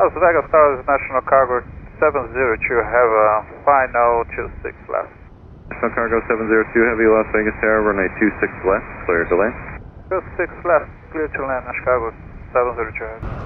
Las Vegas Towers National Cargo 702, have a final 26 left. National Cargo 702 Heavy, Las Vegas Tower, runway 26 left, clear to land. 26 left, clear to land, National Cargo 702 Heavy.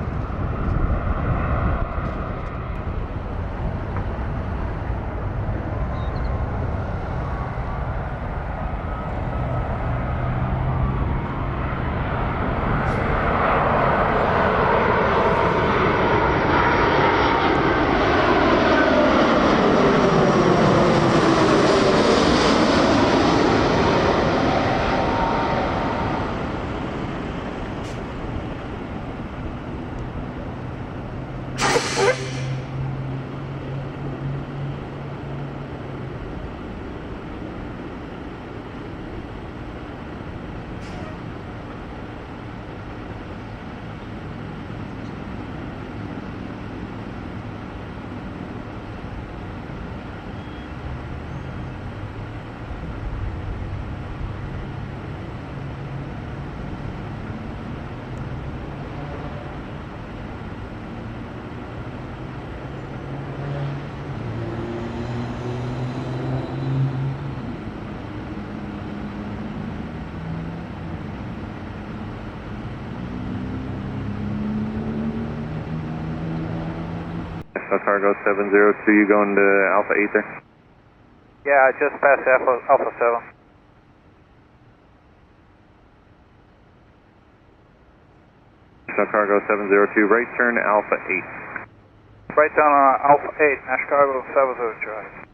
National Cargo 702, you going to Alpha 8 there? Yeah, I just passed Alpha 7. National Cargo 702, right turn Alpha 8. Right down on Alpha 8, National Cargo 702.